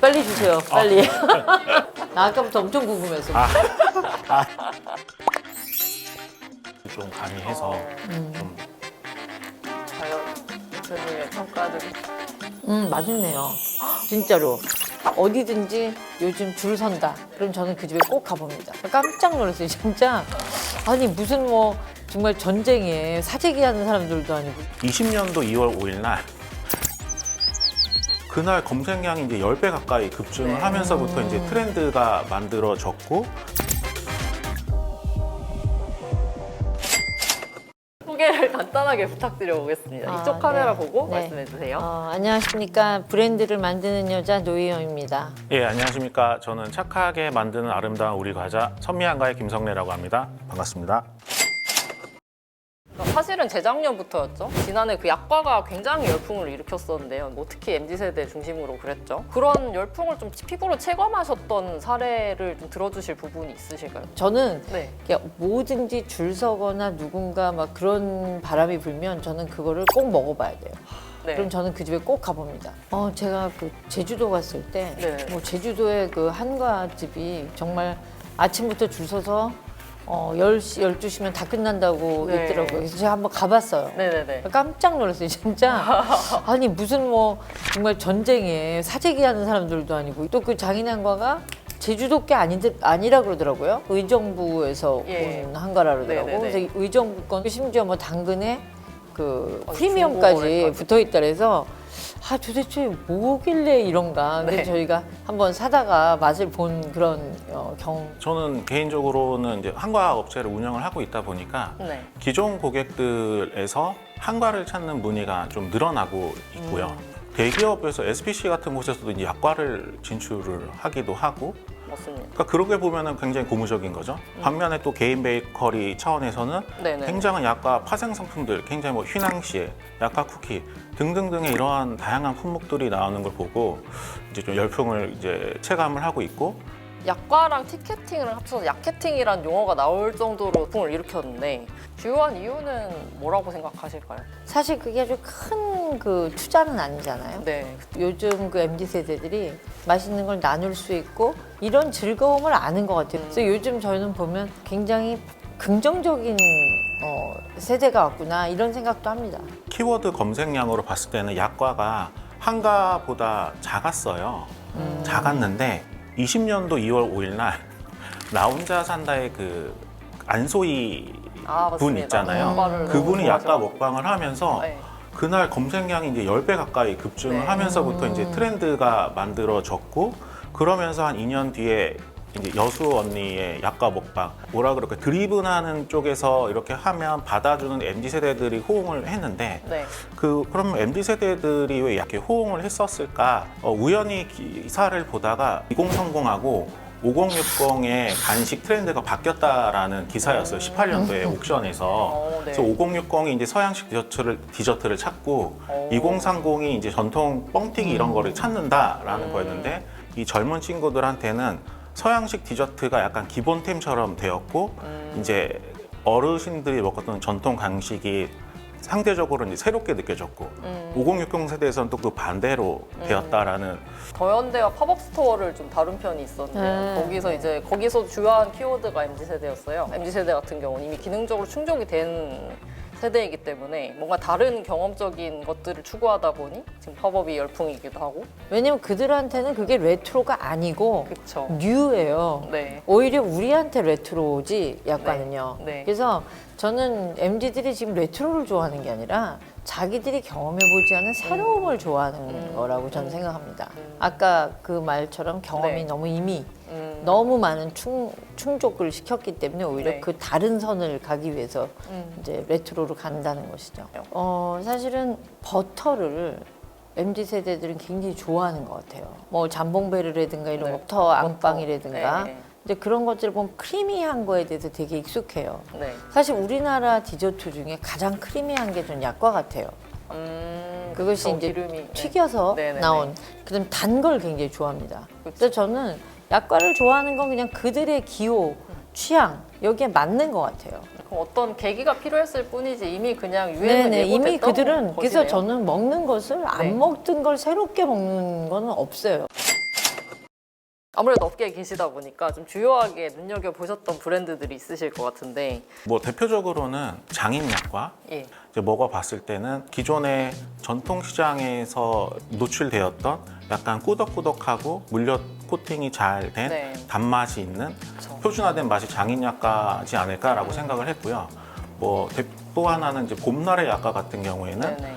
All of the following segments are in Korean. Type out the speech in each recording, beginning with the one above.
빨리 주세요, 빨리. 나 아까부터 엄청 궁금했어. 좀 가미해서 좀 과연 교수님의 평가들이. 맛있네요. 진짜로. 어디든지 요즘 줄 선다. 그럼 저는 그 집에 꼭 가봅니다. 깜짝 놀랐어요, 진짜. 아니, 무슨 뭐, 정말 전쟁에 사재기 하는 사람들도 아니고. 20년도 2월 5일 날 그날 검색량이 이제 10배 가까이 급증을 네. 하면서부터 이제 트렌드가 만들어졌고 소개를 간단하게 부탁드려 보겠습니다. 아, 이쪽 카메라 네. 보고 네. 말씀해 주세요. 안녕하십니까. 브랜드를 만드는 여자 노희영입니다. 예, 안녕하십니까. 저는 착하게 만드는 아름다운 우리 과자 선미한가의 김성래라고 합니다. 반갑습니다. 사실은 재작년부터였죠. 지난해 그 약과가 굉장히 열풍을 일으켰었는데요. 뭐 특히 MZ세대 중심으로 그랬죠. 그런 열풍을 좀 피부로 체감하셨던 사례를 좀 들어주실 부분이 있으실까요? 저는 네. 그냥 뭐든지 줄 서거나 누군가 막 그런 바람이 불면 저는 그거를 꼭 먹어봐야 돼요. 네. 그럼 저는 그 집에 꼭 가봅니다. 제가 그 제주도 갔을 때, 네. 뭐 제주도의 그 한과집이 정말 아침부터 줄 서서 10시, 12시면 다 끝난다고 네. 있더라고요. 그래서 제가 한번 가봤어요. 네네네. 깜짝 놀랐어요, 진짜. 아니, 무슨 뭐, 정말 전쟁에 사재기 하는 사람들도 아니고, 또 그 장인한과가 제주도 게 아니라 그러더라고요. 의정부에서 예. 온 한과라 그러더라고. 네네네. 그래서 의정부 건 심지어 뭐 당근에 그 아, 프리미엄까지 중고거래까지. 붙어 있다 그래서 도대체 뭐길래 이런가. 네. 그래서 저희가 한번 사다가 맛을 본 그런 경험. 저는 개인적으로는 이제 한과 업체를 운영을 하고 있다 보니까 네. 기존 고객들에서 한과를 찾는 문의가 좀 늘어나고 있고요. 대기업에서 SPC 같은 곳에서도 이제 약과를 진출을 하기도 하고, 맞습니다. 그러니까 그런 게 보면은 굉장히 고무적인 거죠. 반면에 또 개인 베이커리 차원에서는 네네. 굉장한 약과 파생 상품들, 굉장히 뭐 휘낭시에, 약과 쿠키 등등등의 이러한 다양한 품목들이 나오는 걸 보고 이제 좀 열풍을 이제 체감을 하고 있고, 약과랑 티켓팅을 합쳐서 약캐팅이란 용어가 나올 정도로 열풍을 일으켰는데 주요한 이유는 뭐라고 생각하실까요? 사실 그게 아주 큰 그 투자는 아니잖아요. 네. 요즘 그 MZ 세대들이 맛있는 걸 나눌 수 있고 이런 즐거움을 아는 것 같아요. 그래서 요즘 저희는 보면 굉장히 긍정적인 세대가 왔구나 이런 생각도 합니다. 키워드 검색량으로 봤을 때는 약과가 한과보다 작았어요. 작았는데 20년도 2월 5일 날 나 혼자 산다의 그 안소희 맞습니다. 분 있잖아요. 약과를 그분이 너무 약과 좋아하셔. 먹방을 하면서 네. 그날 검색량이 이제 10배 가까이 급증을 네. 하면서부터 이제 트렌드가 만들어졌고, 그러면서 한 2년 뒤에 이제 여수 언니의 약과 먹방, 뭐라 그럴까, 드리븐하는 쪽에서 이렇게 하면 받아주는 MZ 세대들이 호응을 했는데, 네. 그럼 MZ 세대들이 왜 이렇게 호응을 했었을까? 우연히 기사를 보다가 2030하고 5060의 간식 트렌드가 바뀌었다라는 기사였어요. 18년도에 옥션에서. 네. 그래서 5060이 이제 서양식 디저트를 찾고 2030이 이제 전통 뻥튀기 이런 거를 찾는다라는 거였는데, 이 젊은 친구들한테는 서양식 디저트가 약간 기본템처럼 되었고, 이제 어르신들이 먹었던 전통 간식이 상대적으로 이제 새롭게 느껴졌고, 5060 세대에서는 또 그 반대로 되었다라는. 더현대와 팝업 스토어를 좀 다룬 편이 있었는데요. 거기서 주요한 키워드가 MZ 세대였어요. MZ 세대 같은 경우는 이미 기능적으로 충족이 된 세대이기 때문에 뭔가 다른 경험적인 것들을 추구하다 보니 지금 팝업이 열풍이기도 하고. 왜냐면 그들한테는 그게 레트로가 아니고 그렇죠. 뉴예요. 네. 오히려 우리한테 레트로지 약과는요. 네. 네. 그래서 저는 MZ들이 지금 레트로를 좋아하는 게 아니라 자기들이 경험해보지 않은 새로움을 좋아하는 거라고 저는 생각합니다. 아까 그 말처럼 경험이 네. 너무 이미 음. 너무 많은 충족을 시켰기 때문에 오히려 네. 그 다른 선을 가기 위해서 이제 레트로로 간다는 것이죠. 사실은 버터를 MZ 세대들은 굉장히 좋아하는 것 같아요. 뭐 잠봉베르라든가 이런 네. 버터 안빵이라든가 네. 이제 그런 것들을 보면 크리미한 거에 대해서 되게 익숙해요. 네. 사실 우리나라 디저트 중에 가장 크리미한 게 전 약과 같아요. 그것이 그쵸, 이제 기름이 튀겨서 네네네. 나온. 그다음 단 걸 굉장히 좋아합니다. 그쵸. 그래서 저는 약과를 좋아하는 건 그냥 그들의 기호, 취향 여기에 맞는 것 같아요. 그럼 어떤 계기가 필요했을 뿐이지 이미 그냥 유행은 네네, 이미 예고됐던 그들은 그래서 것이네요. 저는 먹는 것을 네. 안 먹던 걸 새롭게 먹는 거는 없어요. 아무래도 업계에 계시다 보니까 좀 주요하게 눈여겨보셨던 브랜드들이 있으실 것 같은데. 뭐 대표적으로는 장인약과 예. 이제 먹어봤을 때는 기존의 전통 시장에서 노출되었던 약간 꾸덕꾸덕하고 물엿 코팅이 잘 된 네. 단맛이 있는 그쵸. 표준화된 맛이 장인약과지 않을까라고 생각을 했고요. 뭐 또 하나는 이제 봄날의 약과 같은 경우에는 네네.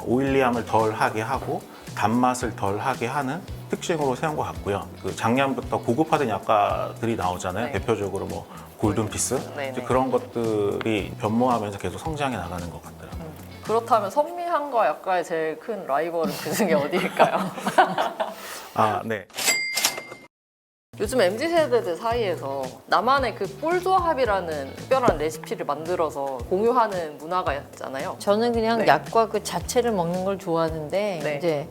오일리함을 덜 하게 하고 단맛을 덜 하게 하는 특징으로 세운 것 같고요. 그 작년부터 고급화된 약과들이 나오잖아요. 네. 대표적으로 뭐 골든피스 네네. 이제 그런 것들이 변모하면서 계속 성장해 나가는 것 같더라고요. 그렇다면 선미향과 약과의 제일 큰 라이벌은 그 중에 어디일까요? 아, 네. 요즘 MZ세대들 사이에서 나만의 그 꿀조합이라는 특별한 레시피를 만들어서 공유하는 문화가 있잖아요. 저는 그냥 네. 약과 그 자체를 먹는 걸 좋아하는데 네. 이제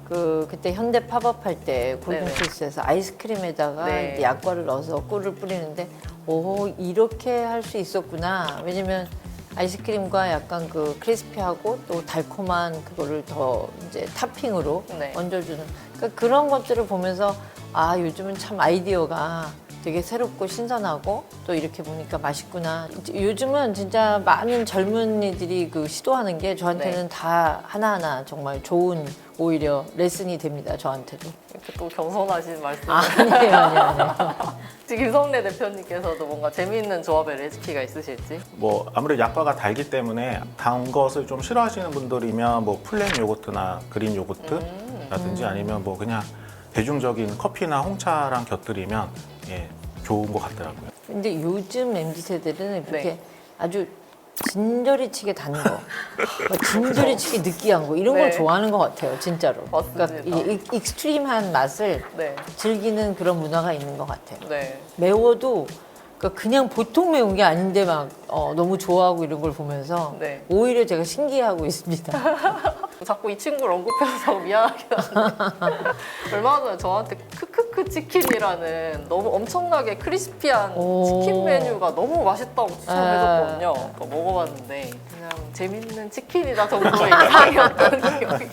그때 현대 팝업 할 때 골든필스에서 아이스크림에다가 네. 이제 약과를 넣어서 꿀을 뿌리는데 오 이렇게 할 수 있었구나. 왜냐면 아이스크림과 약간 그 크리스피하고 또 달콤한 그거를 더 이제 타핑으로 네. 얹어주는 그러니까 그런 것들을 보면서 아 요즘은 참 아이디어가 되게 새롭고 신선하고 또 이렇게 보니까 맛있구나. 요즘은 진짜 많은 젊은이들이 그 시도하는 게 저한테는 네. 다 하나하나 정말 좋은 오히려 레슨이 됩니다. 저한테도. 이렇게 또 겸손하신 말씀. 아니에요. 지금 김성래 대표님께서도 뭔가 재미있는 조합의 레시피가 있으실지? 뭐 아무래도 약과가 달기 때문에 단 것을 좀 싫어하시는 분들이면 뭐 플레인 요거트나 그린 요거트라든지 아니면 뭐 그냥 대중적인 커피나 홍차랑 곁들이면 예, 좋은 것 같더라고요. 근데 요즘 MZ세대들은 이렇게 네. 아주 진저리 치게 단 거, 뭐 진저리 치게 느끼한 거 이런 네. 걸 좋아하는 것 같아요, 진짜로. 맞습니다. 그러니까 이 익스트림한 맛을 네. 즐기는 그런 문화가 있는 것 같아요. 네. 매워도 그러니까 그냥 보통 매운 게 아닌데 막 너무 좋아하고 이런 걸 보면서 네. 오히려 제가 신기해하고 있습니다. 자꾸 이 친구를 언급해서 미안하긴 한데 얼마 전에 저한테 크크크 치킨이라는 너무 엄청나게 크리스피한 오. 치킨 메뉴가 너무 맛있다고 추천해줬거든요. 그거 먹어봤는데 그냥 재밌는 치킨이다 정도의 이상이었던 기억이.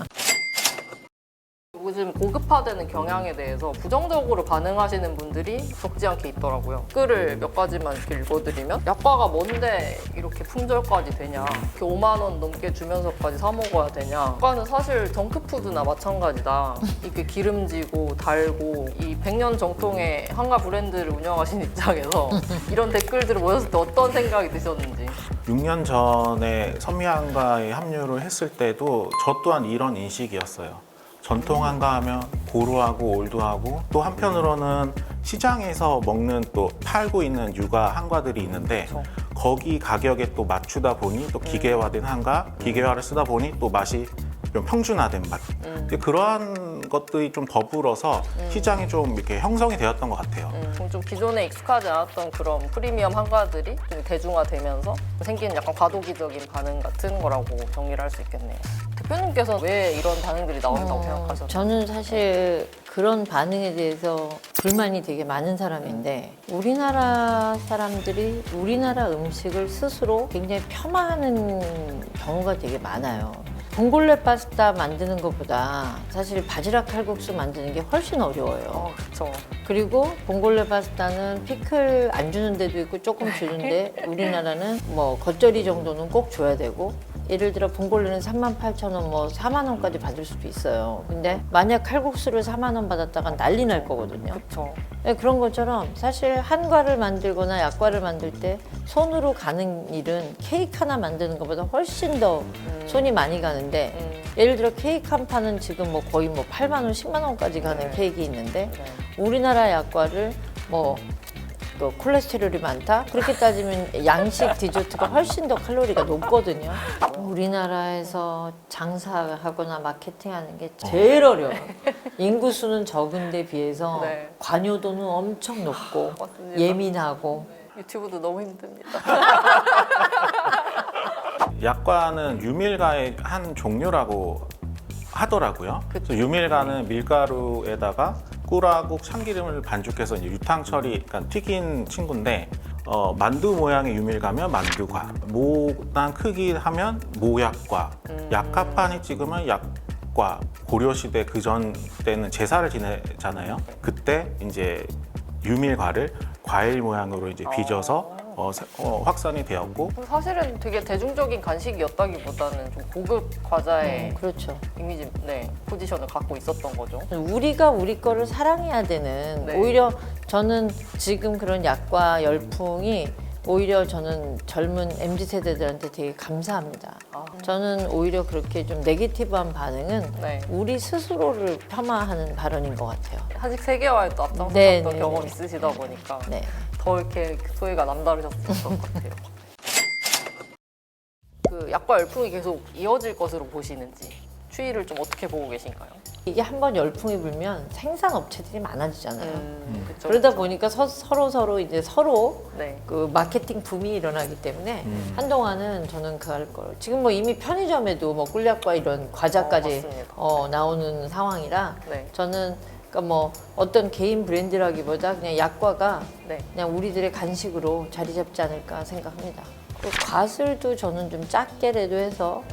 요즘 고급화되는 경향에 대해서 부정적으로 반응하시는 분들이 적지 않게 있더라고요. 댓글을 몇 가지만 이렇게 읽어드리면 약과가 뭔데 이렇게 품절까지 되냐, 이렇게 5만 원 넘게 주면서까지 사 먹어야 되냐. 약과는 사실 정크푸드나 마찬가지다. 이렇게 기름지고 달고 이 100년 정통의 한가 브랜드를 운영하신 입장에서 이런 댓글들을 보셨을 때 어떤 생각이 드셨는지. 6년 전에 선미한가에 합류를 했을 때도 저 또한 이런 인식이었어요. 전통 한가 하면 고루하고 올드하고 또 한편으로는 시장에서 먹는 또 팔고 있는 육아 한과들이 있는데 그렇죠. 거기 가격에 또 맞추다 보니 또 기계화된 한가, 기계화를 쓰다 보니 또 맛이 좀 평준화된 맛. 근데 그러한 것들이 좀 더불어서 시장이 좀 이렇게 형성이 되었던 것 같아요. 그럼 좀 기존에 익숙하지 않았던 그런 프리미엄 한과들이 좀 대중화되면서 생기는 약간 과도기적인 반응 같은 거라고 정리를 할 수 있겠네요. 대표님께서 왜 이런 반응들이 나온다고 생각하셨나요? 저는 사실 그런 반응에 대해서 불만이 되게 많은 사람인데 우리나라 사람들이 우리나라 음식을 스스로 굉장히 폄하하는 경우가 되게 많아요. 봉골레 파스타 만드는 것보다 사실 바지락 칼국수 만드는 게 훨씬 어려워요. 그렇죠. 그리고 봉골레 파스타는 피클 안 주는 데도 있고 조금 주는데 우리나라는 뭐 겉절이 정도는 꼭 줘야 되고 예를 들어 봉골레는 38,000원, 뭐 4만 원까지 받을 수도 있어요. 근데 만약 칼국수를 4만 원 받았다가 난리 날 거거든요. 그렇죠. 네, 그런 것처럼 사실 한과를 만들거나 약과를 만들 때 손으로 가는 일은 케이크 하나 만드는 것보다 훨씬 더 손이 많이 가는데 예를 들어 케이크 한 판은 지금 뭐 거의 뭐 8만 원, 10만 원까지 가는 케이크 있는데 우리나라 약과를 뭐 또 콜레스테롤이 많다? 그렇게 따지면 양식 디저트가 훨씬 더 칼로리가 높거든요. 우리나라에서 장사하거나 마케팅하는 게 제일 어려워요. 인구수는 적은데 비해서 네. 관여도는 엄청 높고 맞습니다. 예민하고 유튜브도 너무 힘듭니다. 약과는 유밀가의 한 종류라고 하더라고요. 그래서 유밀가는 밀가루에다가 꿀하고 참기름을 반죽해서 이제 유탕 처리, 그러니까 튀긴 친구인데 만두 모양의 유밀가면 만두과, 모난 크기 하면 모약과, 약화판이 찍으면 약과 고려 시대 그전 때는 제사를 지내잖아요. 그때 이제 유밀과를 과일 모양으로 이제 빚어서 확산이 되었고 사실은 되게 대중적인 간식이었다기보다는 좀 고급 과자의 그렇죠. 이미지, 포지션을 갖고 있었던 거죠. 우리가 우리 거를 사랑해야 되는 네. 오히려 저는 지금 그런 약과 열풍이 오히려 저는 젊은 MZ 세대들한테 되게 감사합니다. 저는 오히려 그렇게 좀 네게티브한 반응은 네. 우리 스스로를 폄하하는 발언인 것 같아요. 한식 세계화에 또 앞장섰던 네, 네, 경험이 네. 있으시다 보니까 네. 더 이렇게 소외가 남다르셨을 것 같아요. 그 약과 열풍이 계속 이어질 것으로 보시는지 추이를 좀 어떻게 보고 계신가요? 이게 한번 열풍이 불면 생산 업체들이 많아지잖아요. 그쵸, 그러다 그쵸. 보니까 서로 이제 서로 네. 그 마케팅 붐이 일어나기 때문에 한동안은 저는 그할 걸. 지금 뭐 이미 편의점에도 뭐 꿀약과 이런 과자까지 맞습니다. 나오는 상황이라 네. 저는 그러니까 뭐 어떤 개인 브랜드라기보다 그냥 약과가 네. 그냥 우리들의 간식으로 자리 잡지 않을까 생각합니다. 그리고 과술도 저는 좀 작게라도 해서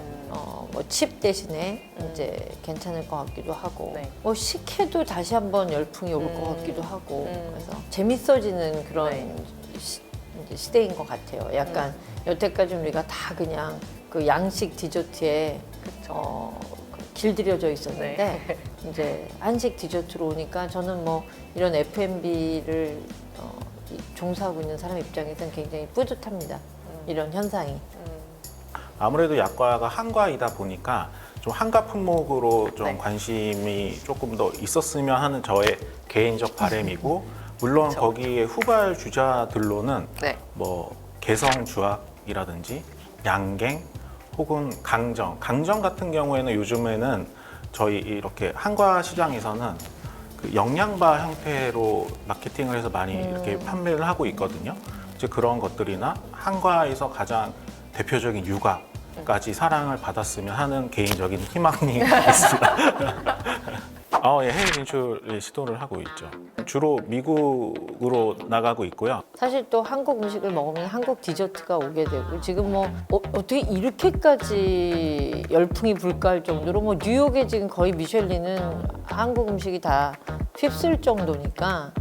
뭐 칩 대신에 이제 괜찮을 것 같기도 하고 네. 뭐 식혜도 다시 한번 열풍이 올 것 같기도 하고 그래서 재밌어지는 그런 네. 이제 시대인 것 같아요. 약간 여태까지 우리가 다 그냥 그 양식 디저트에 길들여져 있었는데 이제 한식 디저트로 오니까 저는 뭐 이런 F&B를 종사하고 있는 사람 입장에서는 굉장히 뿌듯합니다. 이런 현상이. 아무래도 약과가 한과이다 보니까 좀 한과 품목으로 좀 네. 관심이 조금 더 있었으면 하는 저의 개인적 바람이고 물론 그쵸. 거기에 후발 주자들로는 네. 뭐 개성주악이라든지 양갱 혹은 강정 같은 경우에는 요즘에는 저희 이렇게 한과 시장에서는 그 영양바 형태로 마케팅을 해서 많이 이렇게 판매를 하고 있거든요. 이제 그런 것들이나 한과에서 가장 대표적인 육아까지 사랑을 받았으면 하는 개인적인 희망이 있습니다. 예, 해외 진출을 시도를 하고 있죠. 주로 미국으로 나가고 있고요. 사실 또 한국 음식을 먹으면 한국 디저트가 오게 되고 지금 뭐 어떻게 이렇게까지 열풍이 불까 할 정도로 뭐 뉴욕에 지금 거의 미슐린은 한국 음식이 다 휩쓸 정도니까